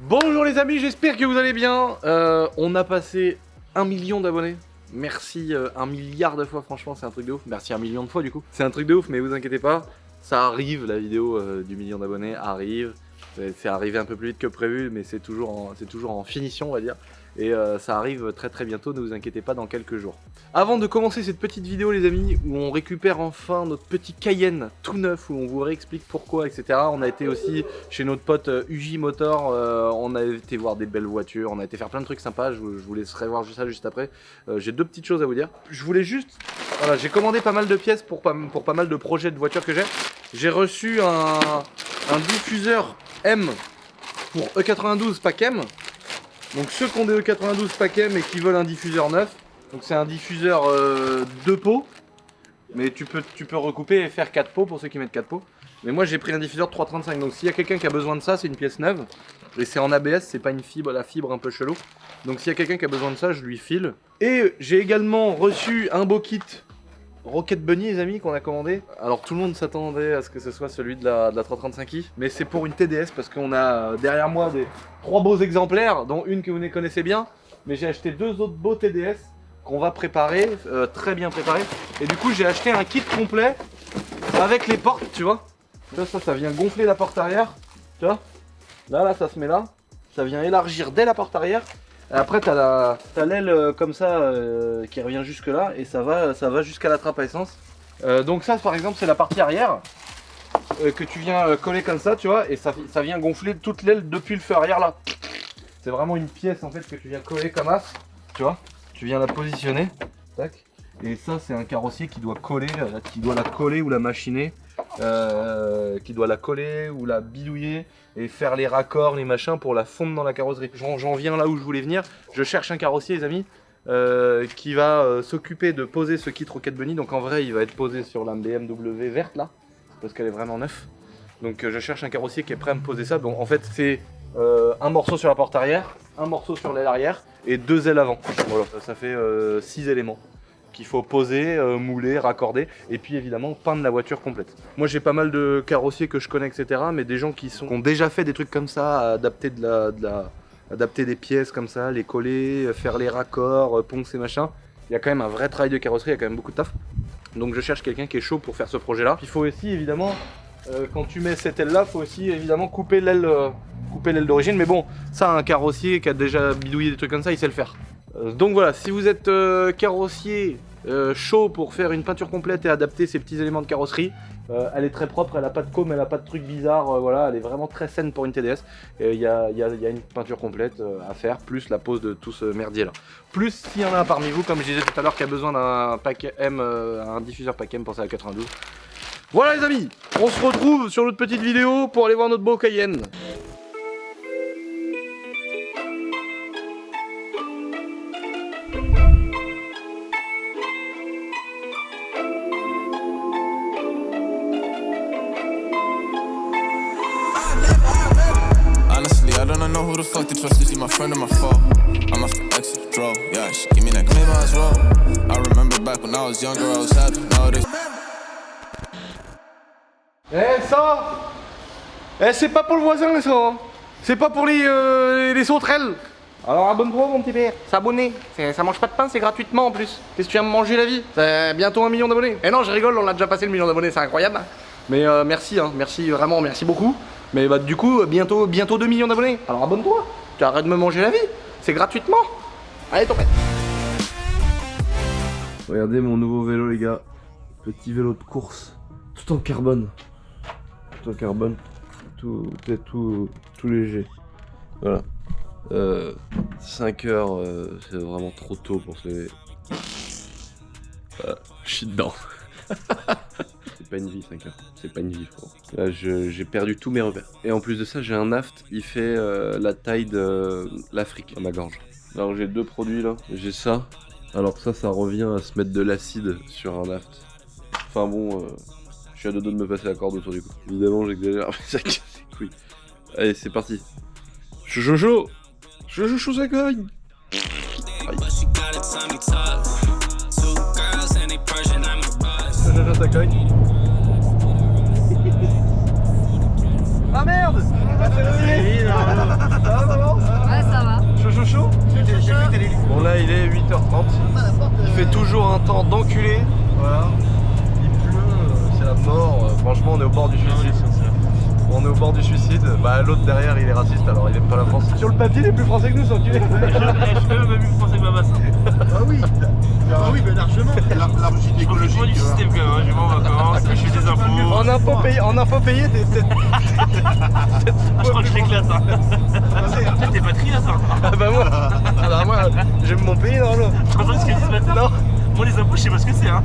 Bonjour les amis, j'espère que vous allez bien. On a passé 1 million d'abonnés. Merci 1 milliard de fois, franchement c'est un truc de ouf. Merci 1 million de fois du coup. C'est un truc de ouf, mais vous inquiétez pas, ça arrive, la vidéo du million d'abonnés arrive. C'est arrivé un peu plus vite que prévu, mais c'est toujours en finition on va dire. Et ça arrive très très bientôt, ne vous inquiétez pas, dans quelques jours. Avant de commencer cette petite vidéo les amis, où on récupère enfin notre petit Cayenne tout neuf, où on vous réexplique pourquoi, etc. On a été aussi chez notre pote UJ Motor, on a été voir des belles voitures, on a été faire plein de trucs sympas, je vous laisserai voir ça juste après. J'ai deux petites choses à vous dire. Je voulais juste... Voilà, j'ai commandé pas mal de pièces pour pas mal de projets de voitures que j'ai. J'ai reçu un diffuseur M pour E92 pack M. Donc ceux qui ont des E92 pack M et qui veulent un diffuseur neuf, donc c'est un diffuseur 2 pots, mais tu peux recouper et faire 4 pots pour ceux qui mettent 4 pots. Mais moi j'ai pris un diffuseur de 3,35, donc s'il y a quelqu'un qui a besoin de ça, c'est une pièce neuve. Et c'est en ABS, c'est pas une fibre, la fibre un peu chelou. Donc s'il y a quelqu'un qui a besoin de ça, je lui file. Et j'ai également reçu un beau kit Rocket Bunny les amis qu'on a commandé. Alors tout le monde s'attendait à ce que ce soit celui de la 335i, mais c'est pour une TDS parce qu'on a derrière moi 3 beaux exemplaires, dont une que vous ne connaissez bien. Mais j'ai acheté 2 autres beaux TDS qu'on va préparer, très bien préparés. Et du coup j'ai acheté un kit complet avec les portes, tu vois. Ça vient gonfler la porte arrière, tu vois. Là ça se met là, ça vient élargir dès la porte arrière. Et après t'as l'aile comme ça qui revient jusque là et ça va jusqu'à la trappe à essence. Donc ça par exemple c'est la partie arrière que tu viens coller comme ça, tu vois, et ça vient gonfler toute l'aile depuis le feu arrière là. C'est vraiment une pièce en fait que tu viens coller comme as, tu vois. Tu viens la positionner, tac. Et ça c'est un carrossier qui doit la coller ou la machiner. Qui doit la coller ou la bidouiller et faire les raccords, les machins pour la fondre dans la carrosserie. J'en viens là où je voulais venir. Je cherche un carrossier les amis qui va s'occuper de poser ce kit Rocket Bunny. Donc en vrai il va être posé sur la BMW verte là parce qu'elle est vraiment neuve. Donc je cherche un carrossier qui est prêt à me poser ça. Donc en fait c'est un morceau sur la porte arrière, un morceau sur l'aile arrière et 2 ailes avant. Voilà, ça fait 6 éléments qu'il faut poser, mouler, raccorder et puis évidemment peindre la voiture complète. Moi j'ai pas mal de carrossiers que je connais etc, mais des gens qui ont déjà fait des trucs comme ça, adapter adapter des pièces comme ça, les coller, faire les raccords, poncer machin. Il y a quand même un vrai travail de carrosserie, il y a quand même beaucoup de taf. Donc je cherche quelqu'un qui est chaud pour faire ce projet là. Il faut aussi évidemment, quand tu mets cette aile là, il faut aussi évidemment couper l'aile d'origine, mais bon, ça un carrossier qui a déjà bidouillé des trucs comme ça, il sait le faire. Donc voilà, si vous êtes carrossier chaud pour faire une peinture complète et adapter ces petits éléments de carrosserie, elle est très propre, elle a pas de com, elle a pas de trucs bizarres, voilà, elle est vraiment très saine pour une TDS. Il y a une peinture complète à faire, plus la pose de tout ce merdier là. Plus s'il y en a un parmi vous, comme je disais tout à l'heure, qui a besoin d'un pack M, un diffuseur pack M pour ça à 92. Voilà les amis, on se retrouve sur notre petite vidéo pour aller voir notre beau Cayenne. I know who the fuck to trust, is she my friend or my foe? I'm off the exit, draw, yeah, she give me that claim I was roll. I remember back when I was younger, I was happy, nowadays. C'est pas pour le voisin ça, c'est pas pour les sauterelles. Alors abonne-toi mon petit père, s'abonner, ça mange pas de pain, c'est gratuitement en plus. Qu'est-ce que tu viens me manger la vie? C'est bientôt 1 million d'abonnés. Eh non je rigole, on a déjà passé le million d'abonnés, c'est incroyable. Mais merci, hein, merci vraiment, merci beaucoup. Mais bah du coup, bientôt 2 millions d'abonnés. Alors abonne-toi, tu arrêtes de me manger la vie, c'est gratuitement. Allez, t'en fais. Regardez mon nouveau vélo les gars, petit vélo de course, tout en carbone. Tout en carbone, tout léger. Voilà. 5 heures, c'est vraiment trop tôt pour se lever. Je suis dedans. C'est pas une vie 5 heures, c'est pas une vie frérot. Là j'ai perdu tous mes repères. Et en plus de ça j'ai un aft, il fait la taille de l'Afrique à ma gorge. Alors j'ai 2 produits là, j'ai ça. Alors ça revient à se mettre de l'acide sur un aft. Enfin bon, je suis à 2 doigts de me passer la corde autour du cou. Évidemment j'exagère, mais ça casse les couilles. Allez c'est parti. Jojo ça gagne. Ça cogne. Ah merde! Ça va? on est au bord du suicide. On est au bord du suicide. Bah l'autre derrière il est raciste alors il aime pas la France. Sur le papier il est plus français que nous, sans enculé. Je suis même plus français que ma masse. Ah oui. Ah oui, mais largement. L'argile Je écologique. suis du système quand même, hein. Je vais en vacances, je fais des impôts. En info payé t'es peut-être. Je crois que je l'éclate hein. T'es pas tri là ça. Ah bah moi j'aime mon pays non là. T'as entendu ce qu'ils disent maintenant? Non. Moi les impôts je sais pas ce que c'est hein.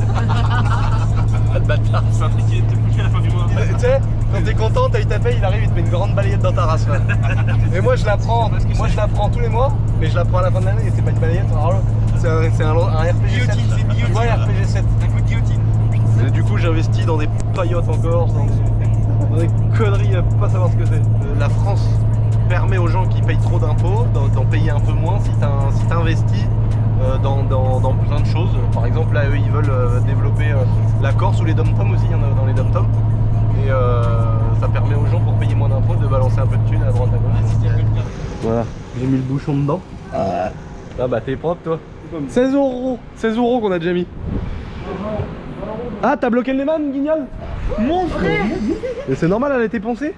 Ah, le bâtard. C'est un truc qui te coûte à la fin du mois. Tu sais, quand t'es content, t'as eu ta paye, il arrive, il te met une grande balayette dans ta race. Là. Et moi je la prends, tous les mois, mais je la prends à la fin de l'année et c'est pas une balayette. C'est un RPG 7. Guillotine, c'est guillotine. Ouais, RPG 7. Un coup de guillotine. Et du coup j'investis dans des paillotes encore, dans des conneries à pas savoir ce que c'est. La France permet aux gens qui payent trop d'impôts d'en payer un peu moins si t'investis dans plein de choses. Par exemple là eux ils veulent développer la Corse ou les dom-toms aussi, il y en a dans les dom-toms. Et ça permet aux gens pour payer moins d'impôts de balancer un peu de thunes à droite à gauche. Voilà, j'ai mis le bouchon dedans. Ah bah t'es propre toi. 16 € qu'on a déjà mis. Ah t'as bloqué le Neyman, Guignol? Mon frère. Et c'est normal, elle a été poncée.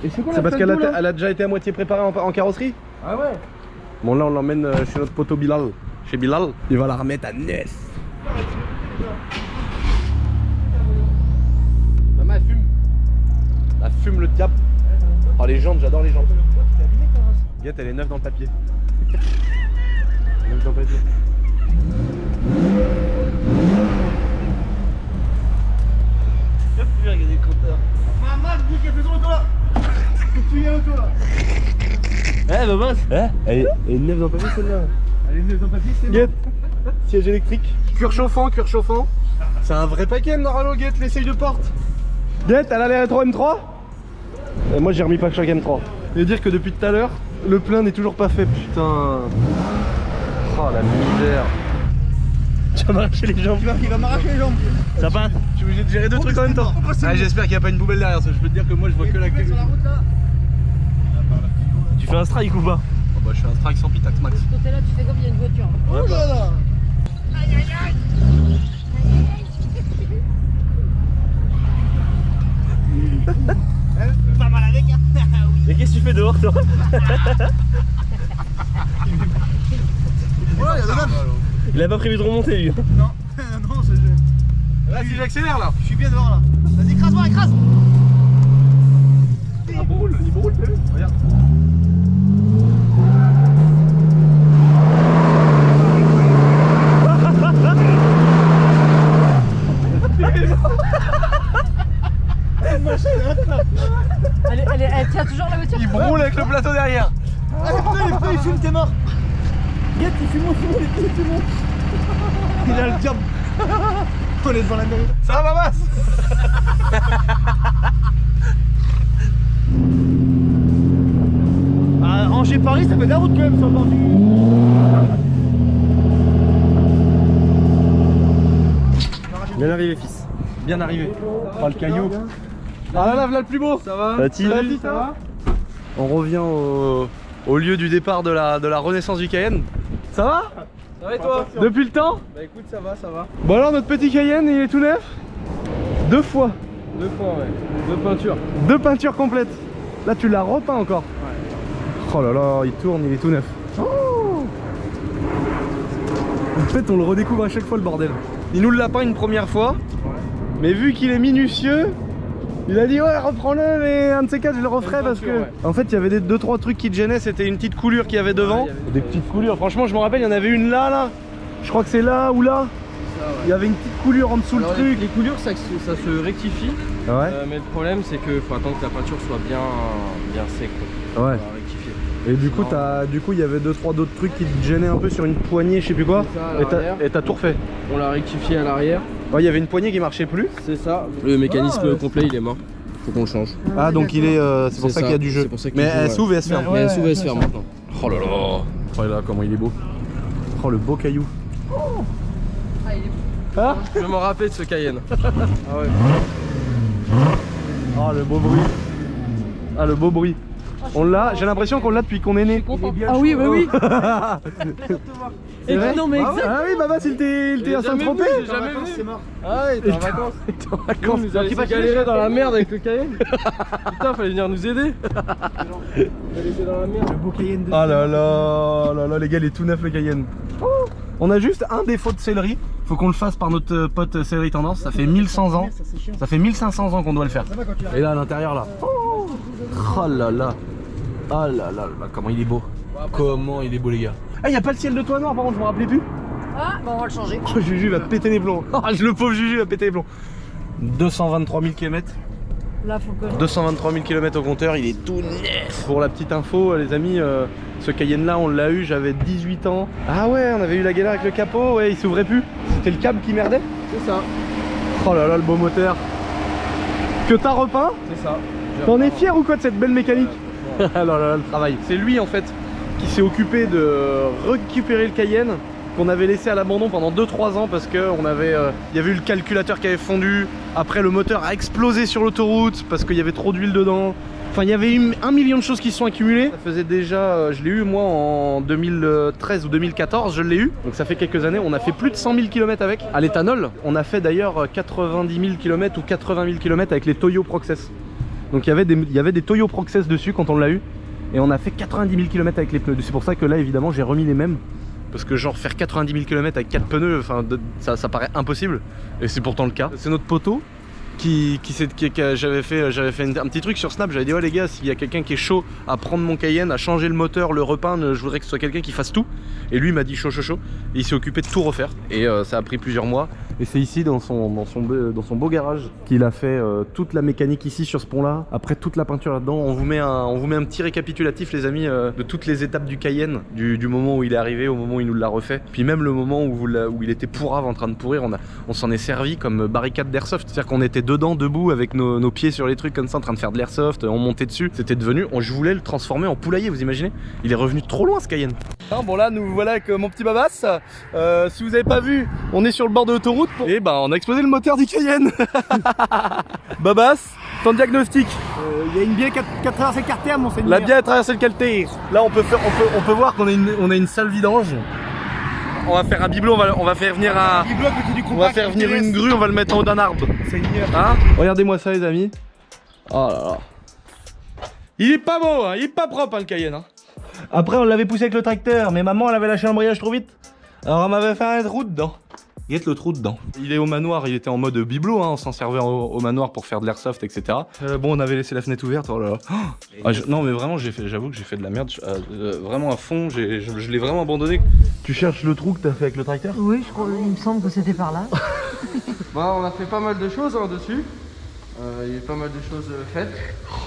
C'est parce qu'elle a déjà été à moitié préparée en carrosserie. Ah ouais. Bon là on l'emmène chez notre poteau Bilal. Chez Bilal, il va la remettre à neuf. Maman elle fume. Elle fume le diable. Oh les jantes, j'adore les jantes. Guette, elle est neuve dans le papier. Neuve dans le papier. Regarder le compteur. Maman, le bouc, fais ton là. Tu viens au là. Eh bah mince. Elle est neuve dans le papier celle-là. Allez, venez dans le papier, c'est bon. Guette, siège électrique, cuir chauffant. C'est un vrai paquet Noralo, Guette, l'essaye de porte. Guette, elle a les rétro M3. Et moi j'ai remis pas chaque M3. Et dire que depuis tout à l'heure, le plein n'est toujours pas fait, putain. Oh la misère. Tu vas m'arracher les jambes. Il va m'arracher les jambes. Ça passe. Je suis obligé de gérer deux trucs en même temps. Ah, j'espère qu'il n'y a pas une poubelle derrière, parce que je peux te dire que moi je vois que la queue. Sur la route là. Tu fais un strike ou pas? Oh bah je suis un strike sans pitax max. De ce côté-là, tu fais comme il y a une voiture. Oh là là. Pas mal avec hein. Mais qu'est-ce que tu fais dehors toi? Voilà, il y a de l'âme. Il a pas prévu de remonter lui. Non, non, c'est. Là si j'accélère là. Je suis bien devant là. Vas-y, écrase-moi, écrase. Il me roule, t'as vu? Regarde. Elle tient toujours la voiture. Il roule avec le plateau derrière. Allez, les pneus, il fume, t'es mort. Guette, il fume, les pneus, il fume. Il a le diable. On est devant la mairie. Ça va masse. Angers-Paris, ça fait de la route quand même sur le bord du. Bien arrivé fils. Bien arrivé. Oh le caillou. Ah là là le plus beau. Ça va? Salut. Ça va? On revient au lieu du départ de la renaissance du Cayenne. Ça va? Ça va et toi? Depuis le temps? Bah écoute, ça va, ça va. Bon alors notre petit Cayenne il est tout neuf. 2 fois. 2 fois, ouais. 2 peintures. 2 peintures complètes. Là tu l'as repeint encore. Ouais. Oh là là, il tourne, il est tout neuf. Oh, en fait on le redécouvre à chaque fois le bordel. Il nous l'a peint une première fois. Mais vu qu'il est minutieux, il a dit ouais reprends-le mais un de ces quatre je le referai parce que en fait il y avait 2-3 trucs qui te gênaient, c'était une petite coulure qu'il y avait devant. Des petites coulures, franchement je me rappelle il y en avait une là, je crois que c'est là ou là. Il y avait une petite coulure en dessous. Alors, le truc. Les coulures ça se rectifie, ouais. Mais le problème c'est que faut attendre que la peinture soit bien sec quoi. Ouais. Pour la rectifier. Et du coup il y avait 2-3 d'autres trucs qui te gênaient un peu sur une poignée, je sais plus quoi. Et t'as tout refait. On l'a rectifié à l'arrière. Ouais, il y avait une poignée qui marchait plus. C'est ça. Le mécanisme complet il est mort. Faut qu'on le change. Ah donc il est c'est pour ça qu'il y a du jeu. Mais elle s'ouvre et elle se ferme. Mais elle s'ouvre et elle se ferme maintenant. Oh là là. Oh là comment il est beau. Oh le beau caillou. Ah, il est beau. Ah, Je vais m'en rappeler de ce Cayenne. ah ouais. Oh le beau bruit. Ah le beau bruit. On l'a, j'ai l'impression qu'on l'a depuis qu'on est né. Ah oui, bah oui. C'est vrai Non mais exact. Ah oui, Babas, il t'est un trompé. J'ai jamais vu. C'est mort. Ah ouais, t'es en vacances. T'es en vacances. Nous a laissé galérer dans la merde avec le Cayenne. Putain, fallait venir nous aider. Fallait laisser dans la merde. Le beau Cayenne de. Ah là là, les gars, il est tout neuf le Cayenne. On a juste un défaut de céleri. Faut qu'on le fasse par notre pote Céleri Tendance. Ça fait 1100 ans. Ça, c'est chiant. Ça fait 1500 ans qu'on doit le faire. Ça va quand tu Et là à l'intérieur là. Oh là là. Ah là là là, comment il est beau. Comment il est beau les gars. Ah y a pas le ciel de toit noir par contre, je me rappelais plus. Ah, bah on va le changer. Oh Juju va péter les plombs. Oh, le pauvre Juju va péter les plombs. 223 000 km. Là, faut que. 223 000 km au compteur, il est tout neuf. Pour la petite info les amis, ce Cayenne là on l'a eu, j'avais 18 ans. Ah ouais, on avait eu la galère avec le capot, ouais il s'ouvrait plus. C'était le câble qui merdait. C'est ça. Oh là là le beau moteur. Que t'as repeint. C'est ça. T'en es fier ou quoi de cette belle mécanique? Ah là là le travail. C'est lui en fait qui s'est occupé de récupérer le Cayenne qu'on avait laissé à l'abandon pendant 2-3 ans parce que on avait, y avait eu le calculateur qui avait fondu. Après le moteur a explosé sur l'autoroute parce qu'il y avait trop d'huile dedans. Enfin il y avait eu 1 million de choses qui se sont accumulées. Ça faisait déjà, je l'ai eu moi en 2013 ou 2014, je l'ai eu. Donc ça fait quelques années, on a fait plus de 100 000 km avec. À l'éthanol, on a fait d'ailleurs 90 000 km ou 80 000 km avec les Toyo Proxess. Donc il y avait des Toyo Proxess dessus quand on l'a eu. Et on a fait 90 000 km avec les pneus. C'est pour ça que là évidemment j'ai remis les mêmes. Parce que genre faire 90 000 km avec 4 pneus, enfin ça paraît impossible. Et c'est pourtant le cas. C'est notre poteau j'avais fait un petit truc sur Snap. J'avais dit ouais les gars, s'il y a quelqu'un qui est chaud à prendre mon Cayenne, à changer le moteur, le repeindre, je voudrais que ce soit quelqu'un qui fasse tout. Et lui il m'a dit chaud. Et il s'est occupé de tout refaire. Et ça a pris plusieurs mois. Et c'est ici dans son beau garage qu'il a fait toute la mécanique ici sur ce pont là. Après toute la peinture là-dedans, on vous met un petit récapitulatif les amis de toutes les étapes du Cayenne, du moment où il est arrivé au moment où il nous l'a refait. Puis même le moment où il était pourrave en train de pourrir, on s'en est servi comme barricade d'airsoft. C'est-à-dire qu'on était dedans, debout, avec nos pieds sur les trucs comme ça en train de faire de l'airsoft, on montait dessus. C'était devenu, je voulais le transformer en poulailler, vous imaginez? Il est revenu trop loin ce Cayenne. Bon là nous voilà avec mon petit Babas. Si vous avez pas vu, on est sur le bord de l'autoroute et bah on a explosé le moteur du Cayenne. Babas, ton diagnostic? Il y a une bielle qui a traversé le carter, mon seigneur. La bielle a traversé le calter. Là on peut voir qu'on a une salle vidange. On va faire un bibelot, on va faire venir un. On va faire venir une grue, on va le mettre en haut d'un arbre. Hein? Regardez-moi ça les amis. Oh là là. Il est pas beau, hein, il est pas propre hein, le Cayenne. Hein. Après on l'avait poussé avec le tracteur, mais maman elle avait lâché l'embrayage trop vite. Alors on m'avait fait un trou dedans. Il y a le trou dedans. Il est au manoir, il était en mode bibelot, hein, on s'en servait au manoir pour faire de l'airsoft, etc. Bon, on avait laissé la fenêtre ouverte, oh là là. Non mais vraiment, j'avoue que j'ai fait de la merde, vraiment à fond, je l'ai vraiment abandonné. Tu cherches le trou que t'as fait avec le tracteur? Oui, je crois, il me semble que c'était par là. Bah, on a fait pas mal de choses hein, dessus. Il y a eu pas mal de choses faites.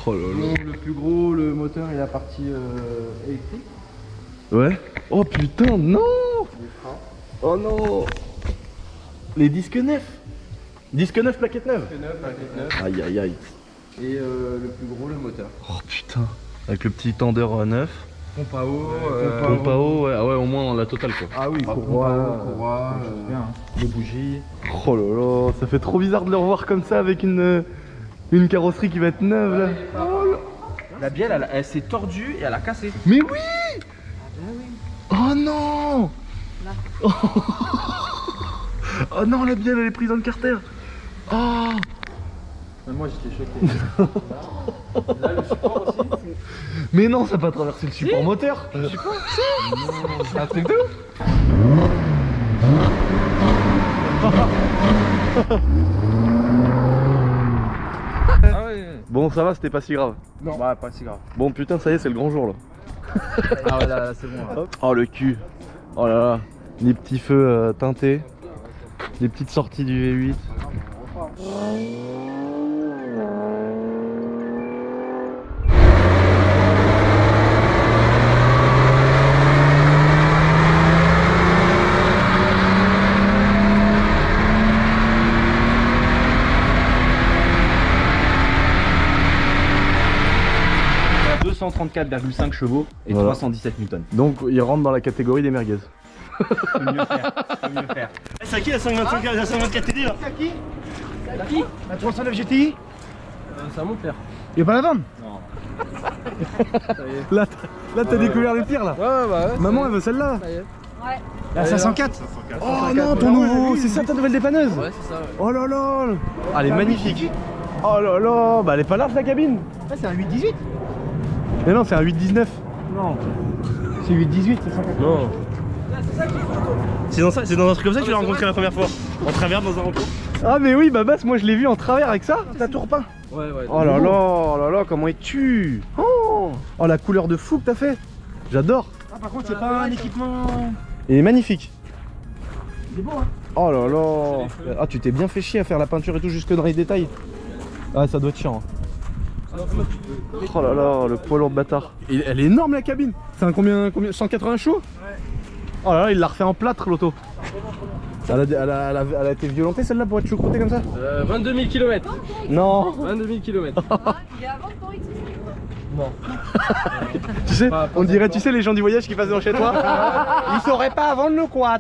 Oh là là. Bon, le plus gros, le moteur et la partie électrique. Ouais. Oh putain, non. Les freins. Oh non. Les disques neufs. Disque neuf, plaquette neuve. Plaquette neuve. Aïe aïe aïe. Et le plus gros, le moteur. Oh putain. Avec le petit tendeur neuf. Pompe à eau. Pompe à eau, ouais. Ah ouais, au moins la totale quoi. Ah oui, courroie, Les bougies. Oh là là, ça fait trop bizarre de le revoir comme ça avec une carrosserie qui va être neuve là. Oh là. La bielle, elle s'est tordue et elle a cassé. Mais oui. Oh non. Oh non, la bielle elle est prise dans le carter. Oh. Moi j'étais choqué. Là le support aussi. Mais non, ça n'a pas traversé le support moteur. Le support c'est un truc de ouf. Ah ouais. Bon ça va, c'était pas si grave. Non, bah pas si grave. Bon putain, ça y est, c'est le grand jour là. Ah ouais, là c'est bon. Là. Oh le cul. Oh là là. Les petits feux teintés. Les petites sorties du V8. « 234,5 chevaux et voilà. 317 newtons. Donc il rentre dans la catégorie des merguez. Faut mieux faire, faut mieux faire. C'est à qui la 524 TD là? C'est à qui? La 309 GTI? Ça monte l'air. Il va pas la vendre? Non. Là, t'as découvert le pire là. Ouais, bah ouais. Maman, elle veut celle-là. Ça y est. Ouais. La 504. Oh non, ton nouveau, c'est ça ta nouvelle dépanneuse. Ouais, c'est ça. Ouais. Oh là là. Ah, elle est magnifique. Oh là là, bah elle est pas large la cabine. Ah, c'est un 8-18. Mais non, c'est un 8-19. Non. C'est 8-18, c'est 104. Non. C'est dans un truc comme ça que tu l'as rencontré la première fois. En travers dans un rencontre. Ah mais oui, Babas, moi je l'ai vu en travers avec ça. T'as tout repeint. Ouais, ouais. Oh là là, comment es-tu? Oh la couleur de fou que t'as fait. J'adore. Ah, par contre, c'est pas un équipement. Il est magnifique. Il est beau, hein. Oh là là. Ah, tu t'es bien fait chier à faire la peinture et tout jusque dans les détails. Ah, ça doit être chiant. Oh là là, le poids lourd de bâtard. Elle est énorme la cabine. C'est un combien 180 chevaux? Ouais. Oh là là, il l'a refait en plâtre l'auto. Elle a été violentée celle-là pour être choucroutée comme ça? 22 000 km. Non. 22 000 km. Il est avant ton X. Non. Tu sais, on dirait, tu sais, les gens du voyage qui passent devant chez toi. Ils sauraient pas vendre le quad.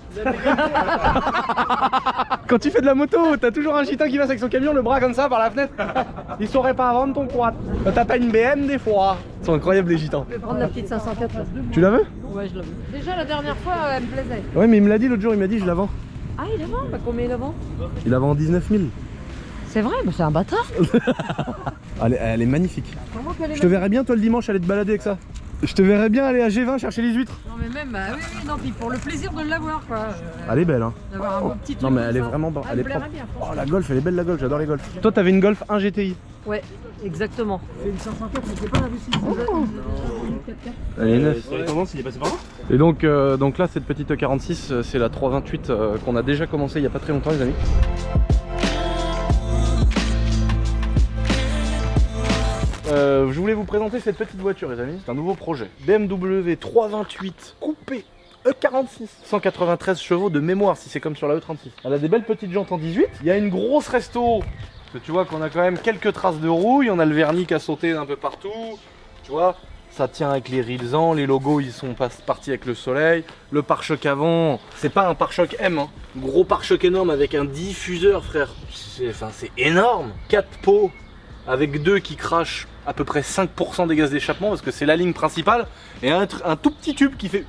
Quand tu fais de la moto, t'as toujours un gitan qui passe avec son camion, le bras comme ça par la fenêtre. Ils sauraient pas vendre ton quad. T'as pas une BM des fois. Ils sont incroyables les gitans. Je vais prendre la petite 504 là. Tu la veux? Ouais, je la veux. Déjà la dernière fois, elle me plaisait. Ouais, mais il me l'a dit l'autre jour, il m'a dit je la vends. Ah, il la vend? Bah, combien il la vend? Il la vend 19 000. C'est vrai, mais c'est un bâtard. Elle est magnifique. Comment qu'elle est Je te verrais bien toi le dimanche aller te balader avec ça. Je te verrais bien aller à G20 chercher les huîtres. Non, mais même, bah oui, non, puis pour le plaisir de l'avoir, quoi. Elle est belle, hein. D'avoir un beau petit truc. Non mais elle est comme ça. vraiment Ah, elle est me plairait propre. bien, Oh franchement. la Golf, elle est belle la Golf, j'adore les Golf. Toi t'avais une Golf 1 GTI. Ouais, exactement. C'est une 504, mais c'est pas la V6. Elle est neuve. Sur les tendances, il est passé par là. Et donc là cette petite 46 c'est la 328 qu'on a déjà commencé il y a pas très longtemps les amis. Je voulais vous présenter cette petite voiture les amis, c'est un nouveau projet. BMW 328 coupé E46, 193 chevaux de mémoire si c'est comme sur la E36. Elle a des belles petites jantes en 18, il y a une grosse resto, parce que tu vois qu'on a quand même quelques traces de rouille, on a le vernis qui a sauté d'un peu partout, tu vois. Ça tient avec les rilsans, les logos ils sont partis avec le soleil. Le pare-choc avant, c'est pas un pare-choc M, hein. Gros pare-choc énorme avec un diffuseur frère. C'est énorme. 4 pots avec 2 qui crachent à peu près 5% des gaz d'échappement parce que c'est la ligne principale. Et un tout petit tube qui fait...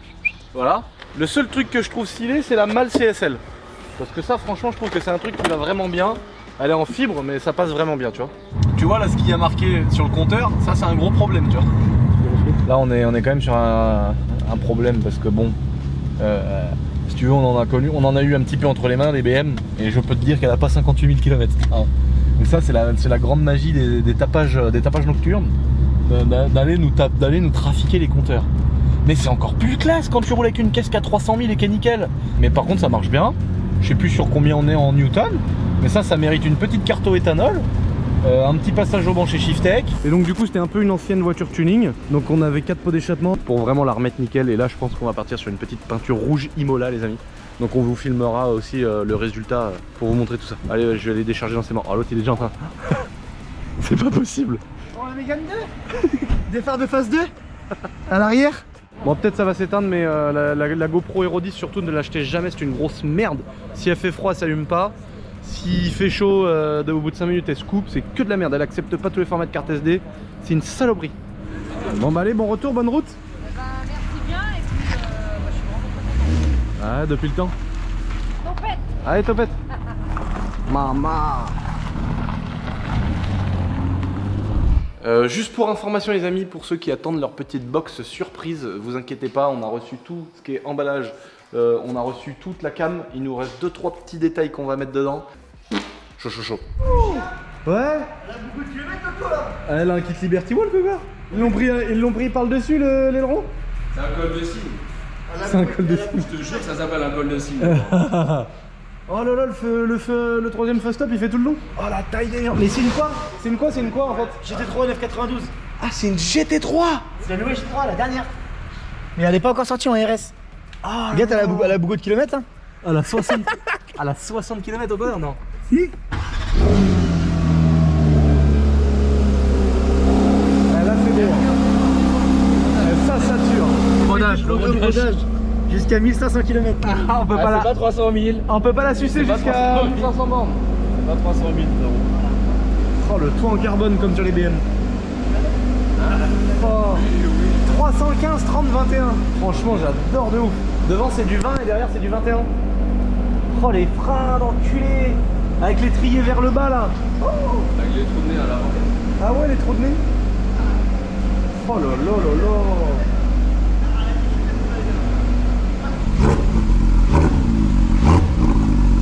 Voilà. Le seul truc que je trouve stylé c'est la malle CSL. Parce que ça franchement je trouve que c'est un truc qui va vraiment bien. Elle est en fibre mais ça passe vraiment bien tu vois. Tu vois là ce qu'il y a marqué sur le compteur, ça c'est un gros problème tu vois. Là on est quand même sur un problème parce que bon, si tu veux on en a eu un petit peu entre les mains des BM et je peux te dire qu'elle a pas 58 000 km. Ah. Donc ça c'est la grande magie des tapages nocturnes, d'aller nous trafiquer les compteurs. Mais c'est encore plus classe quand tu roules avec une caisse qui a 300 000 et qui est nickel. Mais par contre ça marche bien, je sais plus sur combien on est en Newton, mais ça mérite une petite carte au éthanol. Un petit passage au banc chez Shiftech. Et donc du coup c'était un peu une ancienne voiture tuning. Donc on avait 4 pots d'échappement pour vraiment la remettre nickel. Et là je pense qu'on va partir sur une petite peinture rouge Imola les amis. Donc on vous filmera aussi le résultat pour vous montrer tout ça. Allez je vais les décharger dans ses mains. Oh l'autre il est déjà en train. C'est pas possible. Oh, la Mégane 2. Des phares de phase 2 à l'arrière. Bon peut-être ça va s'éteindre mais la GoPro Hero 10 surtout ne l'achetez jamais, c'est une grosse merde. Si elle fait froid elle s'allume pas. S'il fait chaud au bout de 5 minutes elle se coupe, c'est que de la merde, elle accepte pas tous les formats de carte SD, c'est une saloperie. Bon bah allez, bon retour, bonne route. Bah, merci bien, et puis je suis vraiment très Ah depuis le temps. Topette. Allez topette. Maman. Juste pour information les amis, pour ceux qui attendent leur petite box surprise, vous inquiétez pas, on a reçu tout ce qui est emballage. On a reçu toute la cam, il nous reste 2-3 petits détails qu'on va mettre dedans. Chaud. Ouais. Elle a beaucoup de kilomètres toi là. Elle a un kit Liberty Walk ou quoi? Ils l'ont pris par le dessus l'aileron. C'est un col de signe. C'est un col de signe. Je te jure que ça s'appelle un col de signe. Oh là là, le troisième feu stop il fait tout le long. Oh la taille des gens. Mais c'est une quoi? C'est une quoi en fait? GT3 992. Ah c'est une GT3. C'est la nouvelle GT3, la dernière. Mais elle est pas encore sortie en RS. Ah Regarde, elle a beaucoup de kilomètres. Hein. Elle a 60 km au bonheur, non? Si. Là c'est bon. Ça tue. Rodage. Jusqu'à 1500 km. Ah, on peut pas Pas 300 000. On peut pas la sucer jusqu'à 1500 bornes. Pas 300 000 euros. Oh le toit en carbone comme sur les BM. Oh. 315 30 21. Franchement, j'adore de ouf. Devant, c'est du 20 et derrière, c'est du 21. Oh, les freins d'enculé. Avec l'étrier vers le bas là. Oh. Avec les trous de nez à l'avant. Ah ouais, les trous de nez. Oh là là là là.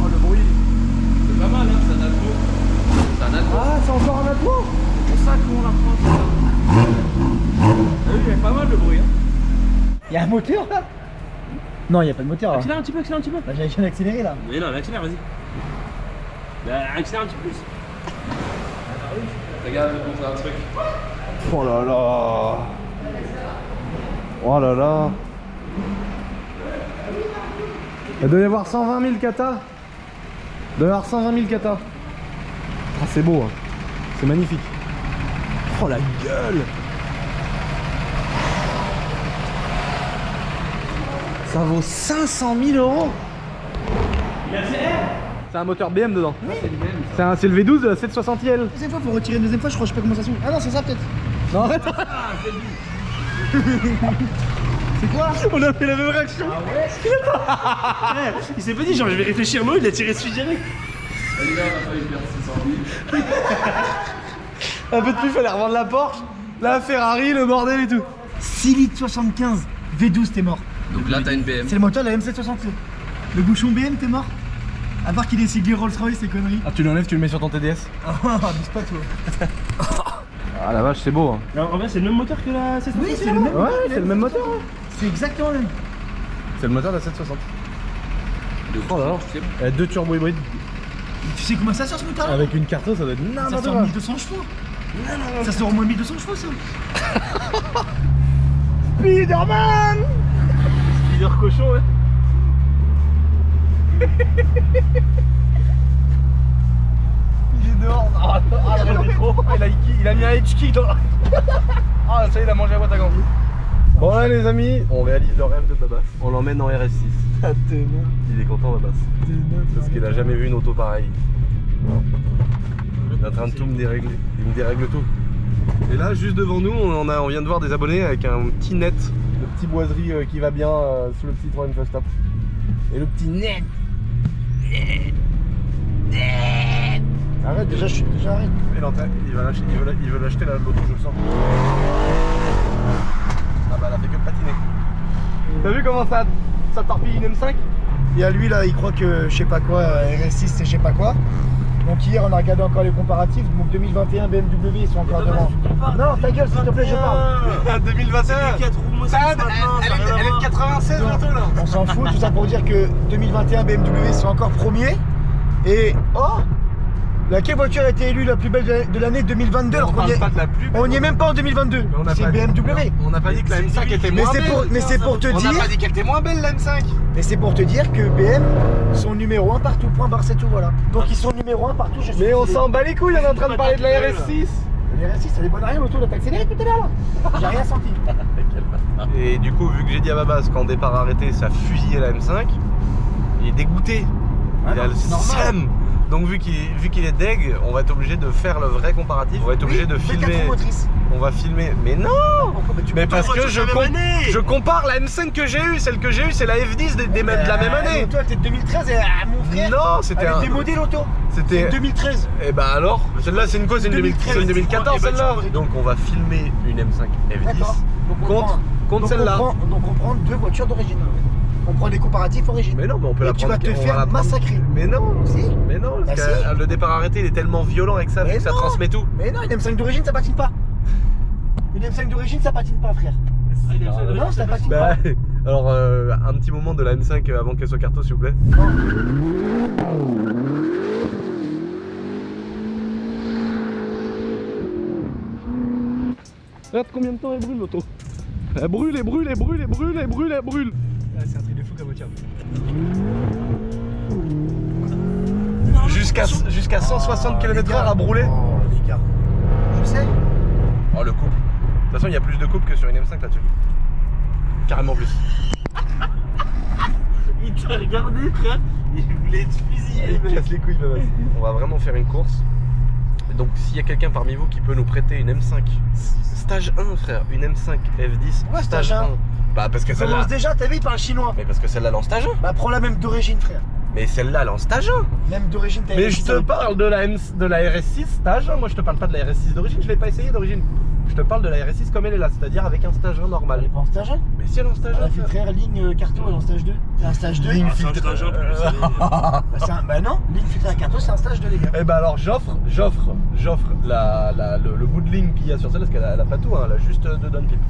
Oh le bruit. C'est pas mal, hein, c'est un atmo. C'est un atmo. Ah, c'est encore un atmo. C'est pour ça qu'on la prend. Ah oui, il y a pas mal de bruit. Hein. Y'a un moteur là? Non, y'a pas de moteur là. Accélère un petit peu, accélère un petit peu. Bah, j'ai accéléré là. Mais non, accélère, vas-y. Bah, accélère un petit peu plus. Regarde, je vais te montrer un truc. Oh là là. Oh là là. Il doit y avoir 120 000 kata. Il doit y avoir 120 000 kata. Ah, c'est beau, hein. C'est magnifique. Oh la gueule. Ça vaut 500 000 €. C'est un moteur BM dedans. C'est le V12 de la 760L. Deuxième fois, faut retirer une deuxième fois, je crois, je sais pas comment ça se fait. Ah non, c'est ça peut-être. Non, arrête. C'est quoi? On a fait la même réaction. Il s'est pas dit, genre, je vais réfléchir un mot, il a tiré dessus direct. Les gars, on a failli perdre 600 000. Un peu de plus, fallait revendre la Porsche, la Ferrari, le bordel et tout. 6 litres 75. V12, t'es mort. Donc là, t'as une BM. C'est le moteur de la M760. Le bouchon BM, t'es mort. À part qu'il est siglé Rolls-Royce, ces conneries. Ah, tu l'enlèves, tu le mets sur ton TDS. Ah, abuse pas toi. Ah la vache, c'est beau. Hein. Non, en vrai, c'est le même moteur que la 760. Oui, c'est le même. Ouais, c'est le même moteur. Hein. C'est exactement le même. C'est le moteur de la 760. Oh là là. 2 turbo hybrides. Tu sais comment ça sort ce moteur là? Avec une carto, ça doit être Ça n'importe sort quoi. 1200 chevaux. Ça sort au moins 1200 chevaux ça. Spiderman. Leader cochon, ouais. Il est dehors. Ah, le rétro. Il a mis un edge dans la... Ah, ça y est, il a mangé la boîte à gants. Bon là les amis, on réalise le rêve de Babas. On l'emmène en RS6. Il est content Babas. Parce qu'il a jamais vu une auto pareille. Il est en train de tout me dérégler. Il me dérègle tout. Et là, juste devant nous, on vient de voir des abonnés avec un petit net. Le petit boiserie qui va bien sous le petit Citroën Fast-Up. Et le petit net. Arrête, déjà, je suis déjà arrête. Il veut l'acheter là, l'auto, je le sens. Ah bah elle a fait que patiner. T'as vu comment ça torpille une M5? Et à lui là, il croit que je sais pas quoi, RS6 c'est je sais pas quoi. Donc hier on a regardé encore les comparatifs, donc 2021 BMW ils sont encore devant. Non ta gueule s'il te plaît je parle. 2021. Elle est de 96 bientôt là. On s'en fout, tout ça pour dire que 2021 BMW sont encore premiers. Et oh, laquelle voiture a été élue la plus belle de l'année 2022 alors qu'on y est... pas de la plus belle. On n'y est même pas en 2022. C'est BMW. On n'a pas dit que la M5 était moins belle. Mais c'est pour te On dire. n'a pas dit qu'elle était moins belle la M5. Mais c'est pour te dire que BM sont numéro 1 partout, point barre c'est tout voilà. Donc ils sont numéro 1 partout, je suis Mais on désolé. s'en bat les couilles, on est en train de parler de la RS6. Les RS6 ça déconne rien l'auto, là t'as accéléré tout à l'heure là. J'ai rien senti. Et du coup, vu que j'ai dit à Babas qu'en départ arrêté, ça fusillait la M5, il est dégoûté. Il a le seum. Donc vu qu'il est deg, on va être obligé de faire le vrai comparatif. On va être obligé de filmer. On va filmer. Mais non. Mais parce que je compare la M5 que j'ai eue. Celle que j'ai eue, c'est la F10 de la même année. Toi t'es de 2013 et mon frère. Non, c'était Elle était modée l'auto. C'était 2013. Et bah alors, celle-là c'est une quoi? C'est une 2014 celle-là. Donc on va filmer une M5 F10 contre celle-là. Donc on prend deux voitures d'origine. On prend des comparatifs origine. Mais non, mais on peut la tu prendre. vas te on va faire la prendre. massacrer. Mais non. Si. Mais non, parce Bah que si. le départ arrêté il est tellement violent avec ça, Mais que ça non. transmet tout. Mais non, une M5 d'origine ça patine pas. Une M5 d'origine ça patine pas frère. Non, ça patine Bah, pas. alors un petit moment de la M5 avant qu'elle soit carto s'il vous plaît. Regarde combien de temps elle brûle l'auto. Elle brûle, elle brûle, elle brûle, elle brûle, elle brûle, elle brûle. C'est un truc de fou comme voiture. Jusqu'à 160 km/h à brûler. Oh les gars. Je sais. Oh le couple. De toute façon il y a plus de couple que sur une M5 là-dessus. Carrément plus. Il t'a regardé, frère. Il voulait te fusiller. Il casse les couilles Babas. On va vraiment faire une course. Donc s'il y a quelqu'un parmi vous qui peut nous prêter une M5 stage 1 frère, une M5 F10 Ouais, stage 1. Bah parce que celle-là... Commence déjà, t'as vu, il parle chinois. Mais parce que celle-là elle est en stage 1. Bah prends la même d'origine, frère. Mais celle-là elle est en stage 1. Même d'origine, t'as Mais je te parle de la RS6 stage 1. Moi je te parle pas de la RS6 d'origine, je l'ai pas essayé d'origine. Je te parle de la RS6 comme elle est là, c'est-à-dire avec un stage 1 normal. Elle est pas en stage 1. Mais si elle est en stage 1 La filtrère, ligne carto, elle est en stage 2. C'est un stage 2. Ligne C'est un stage un plus. Bah non, ligne filtrère carto, c'est un stage 2, les gars. Eh ben alors j'offre le bout de ligne qu'il y a sur celle-là, parce qu'elle a pas tout, hein, elle a juste 2 downpipes.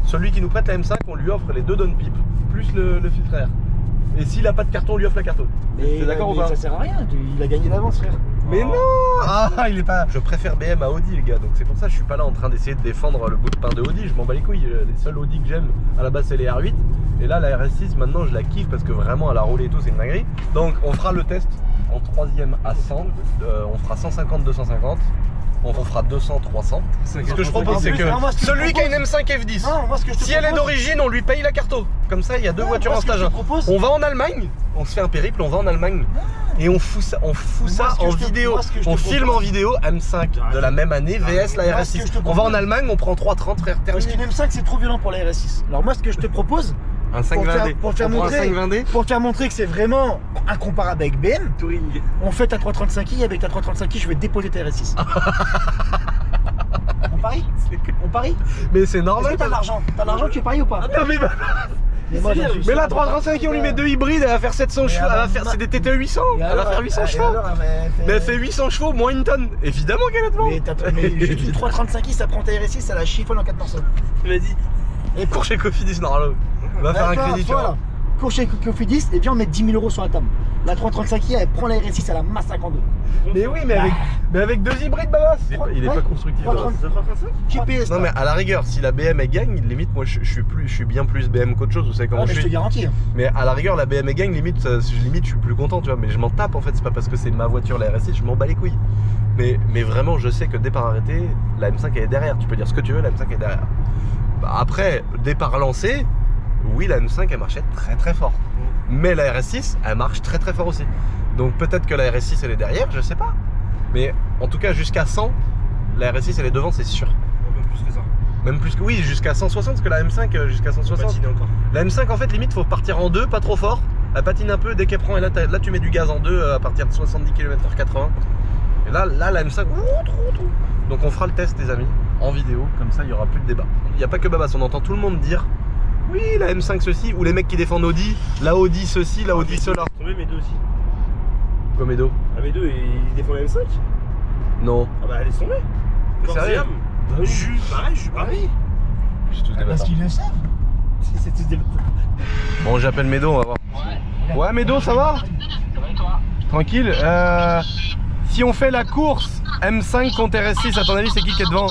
Celui qui nous prête la M5, on lui offre les 2 downpipes, plus le filtre air. Et s'il a pas de carton, on lui offre la carton. T'es d'accord ou pas? Ça sert à rien, il a gagné d'avance, frère. Mais non! Ah, il est pas. Je préfère BM à Audi, les gars, donc c'est pour ça que je suis pas là en train d'essayer de défendre le bout de pain de Audi, je m'en bats les couilles. Les seuls Audi que j'aime à la base, c'est les R8. Et là, la RS6, maintenant, je la kiffe parce que vraiment, elle a roulé et tout, c'est une dinguerie. Donc, on fera le test en 3ème à 100. On fera 150, 250. On fera 200, 300. Ce que je propose, c'est que celui qui a une M5 F10, Non, moi, ce que je te si elle est propose- d'origine, on lui paye la carto. Comme ça, il y a 2 voitures en stage 1. On va en Allemagne, on se fait un périple, on va en Allemagne. Et on fout ça, en vidéo. On filme en vidéo M5 de la même année VS la Moi, ce que RS6. je te On va en propose- Allemagne, on prend 3,30 frère, Parce terminé. qu'une M5, c'est trop violent pour la RS6. Alors moi, ce que je te propose, Un 520D. pour te faire On prend un montrer- 520D. pour te faire montrer que c'est vraiment incomparable avec BM, Touring. on fait ta 335i, avec ta 335i, je vais déposer ta RS6. On parie? On parie? Mais c'est Est-ce normal. que t'as de l'argent? T'as de l'argent, tu paries ou pas? Non, Mais moi, j'en suis mais sûr. la 335 on lui met 2 hybrides, elle va faire 700 chevaux, elle va faire c'est des TT 800, Et elle va alors, faire 800 et chevaux. alors, Mais elle fait 800 chevaux moins une tonne. Évidemment qu'elle est devant. Mais juste une 335i, ça prend ta RS6, ça la chiffonne en 4 morceaux. Vas-y. Et Cours chez Cofidis Norlo. Va faire un crédit, tu vois. Cours chez Cofidis et viens on met 10 000 € sur la table. La 335i, elle prend la RS6, elle la masse en 2. Mais oui, mais avec 2 hybrides, Babas. Il est pas constructif. Babas. GPS. Non mais à la rigueur, si la BM elle gagne, limite moi je suis bien plus BM qu'autre chose, vous savez comment mais je je te suis. garantis. hein. Mais à la rigueur la BM elle gagne, limite je suis plus content, tu vois, mais je m'en tape en fait, c'est pas parce que c'est ma voiture la RS6, je m'en bats les couilles. Mais vraiment je sais que départ arrêté, la M5 elle est derrière, tu peux dire ce que tu veux, la M5 elle est derrière. Bah, après, départ lancé, oui la M5 elle marchait très très fort. Mais la RS6 elle marche très très fort aussi. Donc peut-être que la RS6 elle est derrière, je sais pas. Mais en tout cas jusqu'à 100, la RS6 elle est devant, c'est sûr. Même plus que ça. Même plus que oui, jusqu'à 160 parce que la M5 jusqu'à 160. Patiner encore. La M5 en fait limite faut partir en deux, pas trop fort. Elle patine un peu dès qu'elle prend et là tu mets du gaz en deux à partir de 70 km/h 80. Et là la M5. Donc on fera le test les amis en vidéo, comme ça il y aura plus de débat. Il n'y a pas que Babas, on entend tout le monde dire oui la M5 ceci, ou les mecs qui défendent Audi, la Audi ceci, la Audi cela. Tombé mes deux aussi. Comme Edo. Ah mes deux, ils défendent la M5. Non. Ah bah elle est tombée. Sérieux? Jus, pareil, jus pareil. C'est tous des Parce bâtards. qu'ils le savent. C'est tous des. Bon j'appelle Médo, on va voir. Ouais Médo, ça va? Tranquille. Si on fait la course M5 contre RS6, à ton avis c'est qui est devant?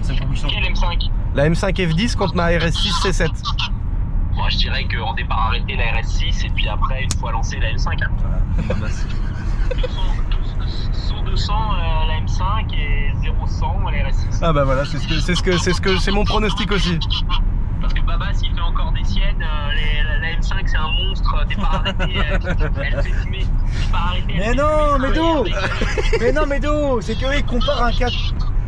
Quelle M5? La M5 F10 contre ma RS6 C7. Moi je dirais qu'en départ arrêté la RS6 et puis après une fois lancé la M5. Hein. 200 la M5 et 0-100 la RS6. Ah bah voilà, c'est mon pronostic aussi. Parce que Babas il fait encore des siennes, la M5 c'est un monstre, départ arrêté, elle fait fumer, départ arrêté. elle Mais fait non, fumer, Médo. avec- Mais non, Médo, c'est qu'eux ils comparent un 4.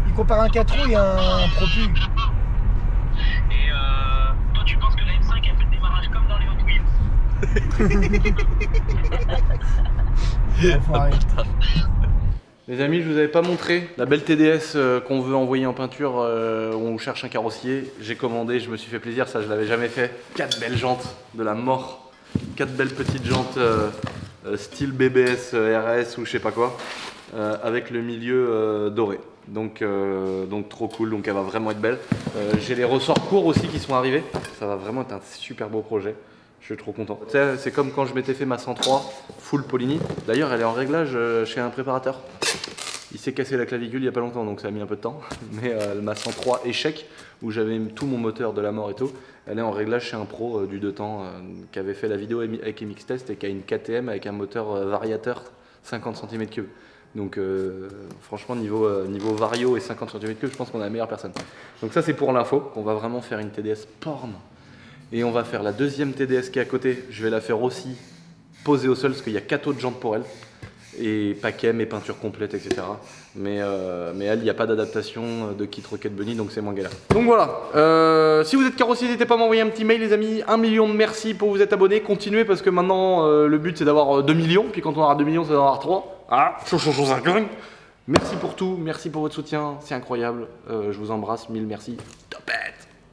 Ils comparent un 4 roues et un Propu. Et toi tu penses que la M5 elle fait le démarrage comme dans les Hot Wheels? Enfoiré. Les amis, je vous avais pas montré la belle TDS qu'on veut envoyer en peinture, où on cherche un carrossier. J'ai commandé, je me suis fait plaisir, ça je l'avais jamais fait. 4 belles jantes de la mort, 4 belles petites jantes style BBS RS ou je sais pas quoi, avec le milieu doré. Donc trop cool, donc elle va vraiment être belle. J'ai les ressorts courts aussi qui sont arrivés, ça va vraiment être un super beau projet. Je suis trop content. Tu sais, c'est comme quand je m'étais fait ma 103 full Polini. D'ailleurs, elle est en réglage chez un préparateur. Il s'est cassé la clavicule il y a pas longtemps, donc ça a mis un peu de temps. Mais ma 103 échec, où j'avais tout mon moteur de la mort et tout, elle est en réglage chez un pro du 2 temps qui avait fait la vidéo avec MX Test et qui a une KTM avec un moteur variateur 50 cm3. Donc franchement, niveau vario et 50 cm3, je pense qu'on a la meilleure personne. Donc ça, c'est pour l'info. On va vraiment faire une TDS porn. Et on va faire la deuxième TDS qui est à côté. Je vais la faire aussi posée au sol parce qu'il y a 4 autres jantes pour elle. et paquet, mes peintures complètes, etc. Mais elle, il n'y a pas d'adaptation de kit Rocket Bunny, donc c'est moins galère. Donc voilà, si vous êtes carrossier, n'hésitez pas à m'envoyer un petit mail les amis. 1 million de merci pour vous être abonnés, continuez parce que maintenant le but c'est d'avoir 2 millions, puis quand on aura 2 millions, c'est d'en avoir 3. Ah, Merci pour tout, merci pour votre soutien, c'est incroyable, je vous embrasse, 1000 merci.